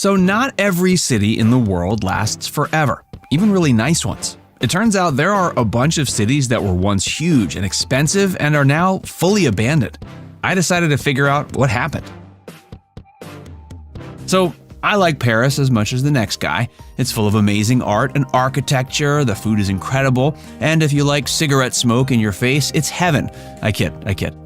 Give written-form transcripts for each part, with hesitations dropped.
So not every city in the world lasts forever, even really nice ones. It turns out there are a bunch of cities that were once huge and expensive and are now fully abandoned. I decided to figure out what happened. So I like Paris as much as the next guy. It's full of amazing art and architecture, the food is incredible, and if you like cigarette smoke in your face, it's heaven. I kid.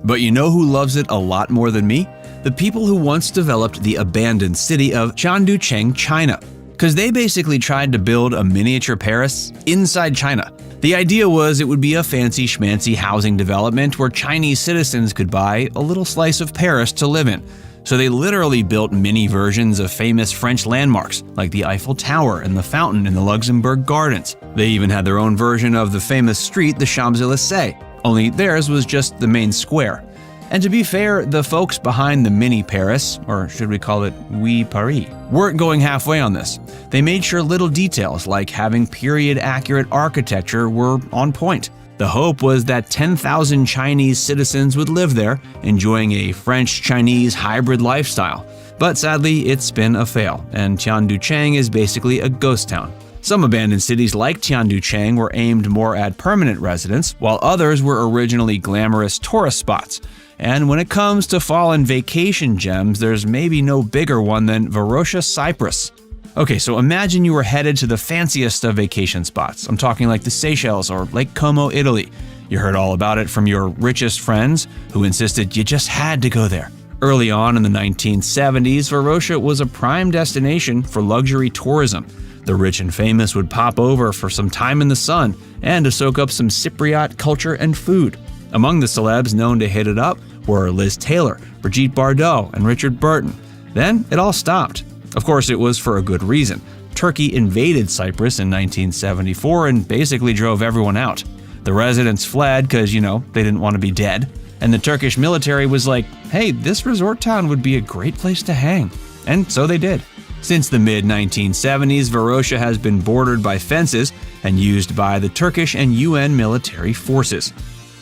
But you know who loves it a lot more than me? The people who once developed the abandoned city of Tianducheng, China. Because they basically tried to build a miniature Paris inside China. The idea was it would be a fancy schmancy housing development where Chinese citizens could buy a little slice of Paris to live in. So they literally built mini versions of famous French landmarks, like the Eiffel Tower and the fountain in the Luxembourg Gardens. They even had their own version of the famous street, the Champs-Élysées, only theirs was just the main square. And to be fair, the folks behind the mini Paris, or should we call it Oui Paris, weren't going halfway on this. They made sure little details like having period-accurate architecture were on point. The hope was that 10,000 Chinese citizens would live there, enjoying a French-Chinese hybrid lifestyle. But sadly, it's been a fail, and Tianducheng is basically a ghost town. Some abandoned cities like Tianducheng were aimed more at permanent residents, while others were originally glamorous tourist spots. And when it comes to fallen vacation gems, there's maybe no bigger one than Varosha, Cyprus. Okay, so imagine you were headed to the fanciest of vacation spots. I'm talking like the Seychelles or Lake Como, Italy. You heard all about it from your richest friends who insisted you just had to go there. Early on in the 1970s, Varosha was a prime destination for luxury tourism. The rich and famous would pop over for some time in the sun and to soak up some Cypriot culture and food. Among the celebs known to hit it up were Liz Taylor, Brigitte Bardot, and Richard Burton. Then it all stopped. Of course, it was for a good reason. Turkey invaded Cyprus in 1974 and basically drove everyone out. The residents fled because, they didn't want to be dead. And the Turkish military was like, hey, this resort town would be a great place to hang. And so they did. Since the mid-1970s, Varosha has been bordered by fences and used by the Turkish and UN military forces.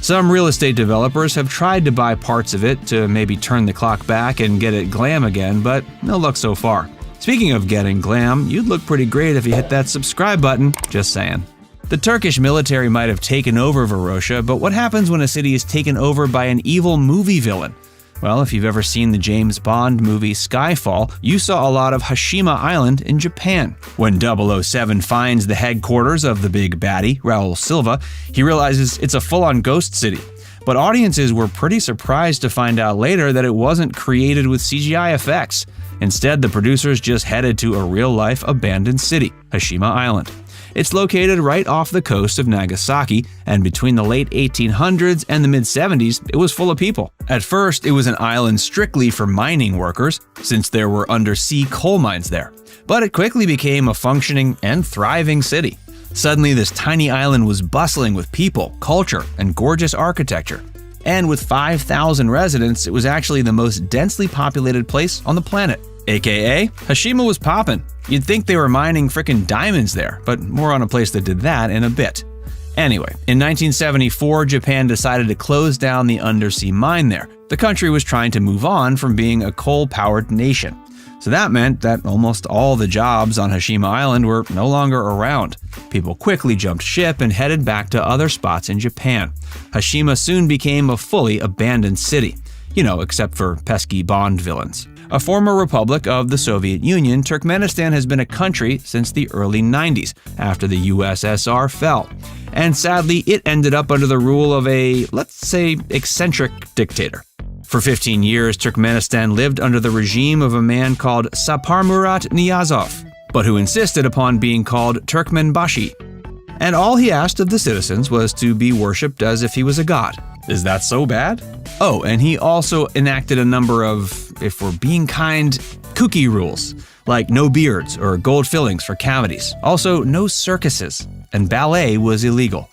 Some real estate developers have tried to buy parts of it to maybe turn the clock back and get it glam again, but no luck so far. Speaking of getting glam, you'd look pretty great if you hit that subscribe button, just saying. The Turkish military might have taken over Varosha, but what happens when a city is taken over by an evil movie villain? Well, if you've ever seen the James Bond movie Skyfall, you saw a lot of Hashima Island in Japan. When 007 finds the headquarters of the big baddie, Raul Silva, he realizes it's a full-on ghost city. But audiences were pretty surprised to find out later that it wasn't created with CGI effects. Instead, the producers just headed to a real-life abandoned city, Hashima Island. It's located right off the coast of Nagasaki, and between the late 1800s and the mid-70s, it was full of people. At first, it was an island strictly for mining workers, since there were undersea coal mines there. But it quickly became a functioning and thriving city. Suddenly, this tiny island was bustling with people, culture, and gorgeous architecture. And with 5,000 residents, it was actually the most densely populated place on the planet. AKA, Hashima was poppin'. You'd think they were mining frickin' diamonds there, but more on a place that did that in a bit. Anyway, in 1974, Japan decided to close down the undersea mine there. The country was trying to move on from being a coal-powered nation. So that meant that almost all the jobs on Hashima Island were no longer around. People quickly jumped ship and headed back to other spots in Japan. Hashima soon became a fully abandoned city. Except for pesky Bond villains. A former republic of the Soviet Union, Turkmenistan has been a country since the early 90s, after the USSR fell. And sadly, it ended up under the rule of a, let's say, eccentric dictator. For 15 years, Turkmenistan lived under the regime of a man called Saparmurat Niyazov, but who insisted upon being called Turkmenbashi. And all he asked of the citizens was to be worshipped as if he was a god. Is that so bad? Oh, and he also enacted a number of, if we're being kind, kooky rules, like no beards or gold fillings for cavities. Also, no circuses, and ballet was illegal.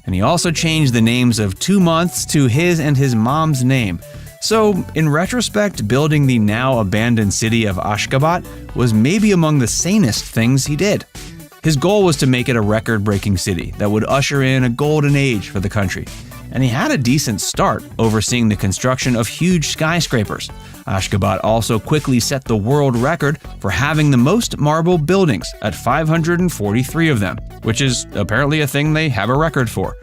And he also changed the names of 2 months to his and his mom's name. So, in retrospect, building the now abandoned city of Ashgabat was maybe among the sanest things he did. His goal was to make it a record-breaking city that would usher in a golden age for the country. and he had a decent start, overseeing the construction of huge skyscrapers. Ashgabat also quickly set the world record for having the most marble buildings at 543 of them, which is apparently a thing they have a record for.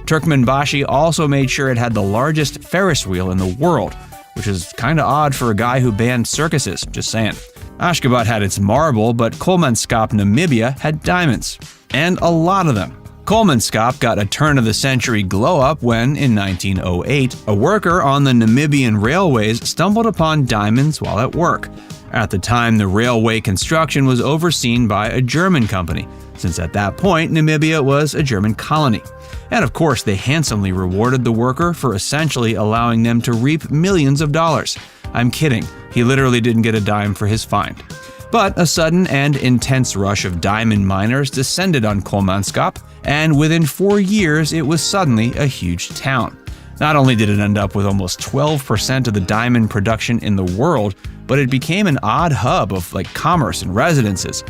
Turkmenbashi also made sure it had the largest Ferris wheel in the world, which is kinda odd for a guy who banned circuses, just saying. Ashgabat had its marble, but Kolmanskap, Namibia had diamonds. And a lot of them. Kolmanskap got a turn-of-the-century glow-up when, in 1908, a worker on the Namibian railways stumbled upon diamonds while at work. At the time, the railway construction was overseen by a German company, since at that point, Namibia was a German colony. And of course, they handsomely rewarded the worker for essentially allowing them to reap millions of dollars. I'm kidding, he literally didn't get a dime for his find. But a sudden and intense rush of diamond miners descended on Kolmanskap, and within 4 years it was suddenly a huge town. Not only did it end up with almost 12% of the diamond production in the world, but it became an odd hub of commerce and residences.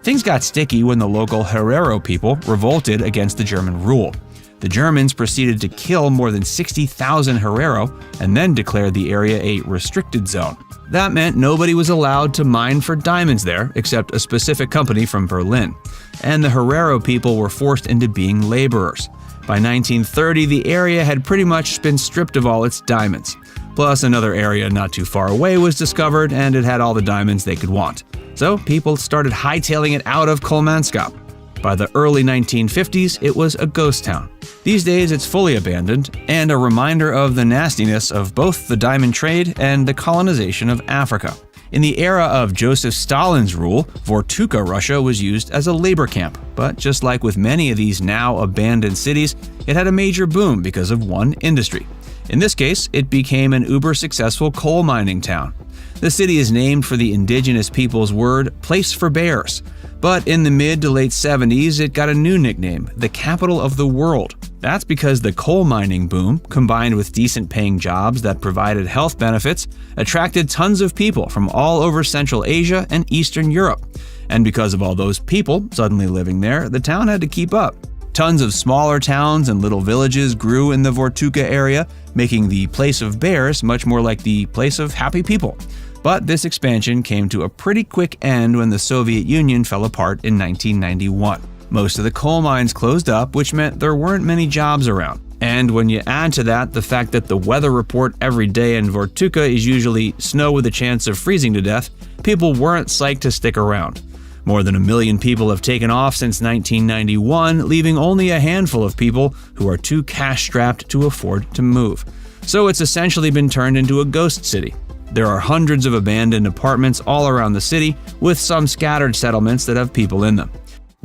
Things got sticky when the local Herero people revolted against the German rule. The Germans proceeded to kill more than 60,000 Herero and then declared the area a restricted zone. That meant nobody was allowed to mine for diamonds there except a specific company from Berlin. And the Herero people were forced into being laborers. By 1930, the area had pretty much been stripped of all its diamonds. Plus, another area not too far away was discovered, and it had all the diamonds they could want. So people started hightailing it out of Kolmanskap. By the early 1950s, it was a ghost town. These days, it's fully abandoned, and a reminder of the nastiness of both the diamond trade and the colonization of Africa. In the era of Joseph Stalin's rule, Vortuka, Russia was used as a labor camp, but just like with many of these now abandoned cities, it had a major boom because of one industry. In this case, it became an uber-successful coal mining town. The city is named for the indigenous people's word, place for bears. But in the mid to late 70s, it got a new nickname, the capital of the world. That's because the coal mining boom, combined with decent paying jobs that provided health benefits, attracted tons of people from all over Central Asia and Eastern Europe. And because of all those people suddenly living there, the town had to keep up. Tons of smaller towns and little villages grew in the Vortuka area, making the place of bears much more like the place of happy people. But this expansion came to a pretty quick end when the Soviet Union fell apart in 1991. Most of the coal mines closed up, which meant there weren't many jobs around. And when you add to that the fact that the weather report every day in Vortuka is usually snow with a chance of freezing to death, people weren't psyched to stick around. More than 1 million people have taken off since 1991, leaving only a handful of people who are too cash-strapped to afford to move. So it's essentially been turned into a ghost city. There are hundreds of abandoned apartments all around the city, with some scattered settlements that have people in them.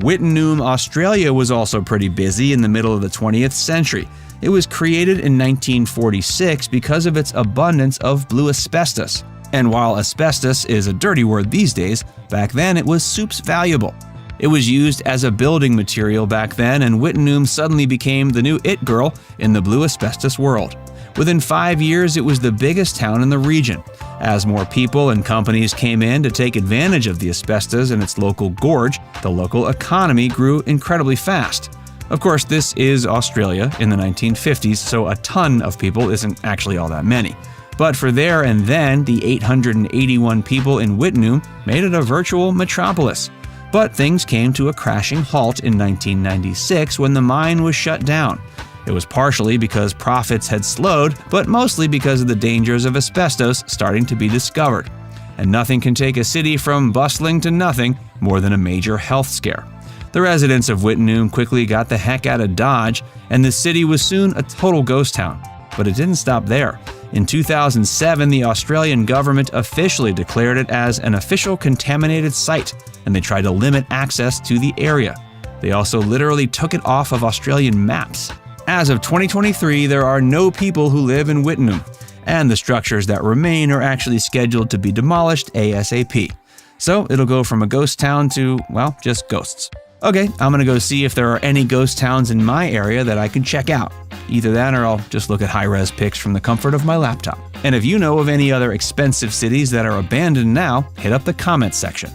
Wittenoom, Australia was also pretty busy in the middle of the 20th century. It was created in 1946 because of its abundance of blue asbestos. And while asbestos is a dirty word these days, back then it was soups valuable. It was used as a building material back then, and Wittenoom suddenly became the new it girl in the blue asbestos world. Within 5 years, it was the biggest town in the region. As more people and companies came in to take advantage of the asbestos in its local gorge, the local economy grew incredibly fast. Of course, this is Australia in the 1950s, so a ton of people isn't actually all that many. But for there and then, the 881 people in Wittenoom made it a virtual metropolis. But things came to a crashing halt in 1996 when the mine was shut down. It was partially because profits had slowed, but mostly because of the dangers of asbestos starting to be discovered. And nothing can take a city from bustling to nothing more than a major health scare. The residents of Wittenoom quickly got the heck out of Dodge, and the city was soon a total ghost town. But it didn't stop there. In 2007, the Australian government officially declared it as an official contaminated site, and they tried to limit access to the area. They also literally took it off of Australian maps. As of 2023, there are no people who live in Wittenoom, and the structures that remain are actually scheduled to be demolished ASAP. So it'll go from a ghost town to, well, just ghosts. Okay, I'm gonna go see if there are any ghost towns in my area that I can check out. Either that or I'll just look at high-res pics from the comfort of my laptop. And if you know of any other expensive cities that are abandoned now, hit up the comments section.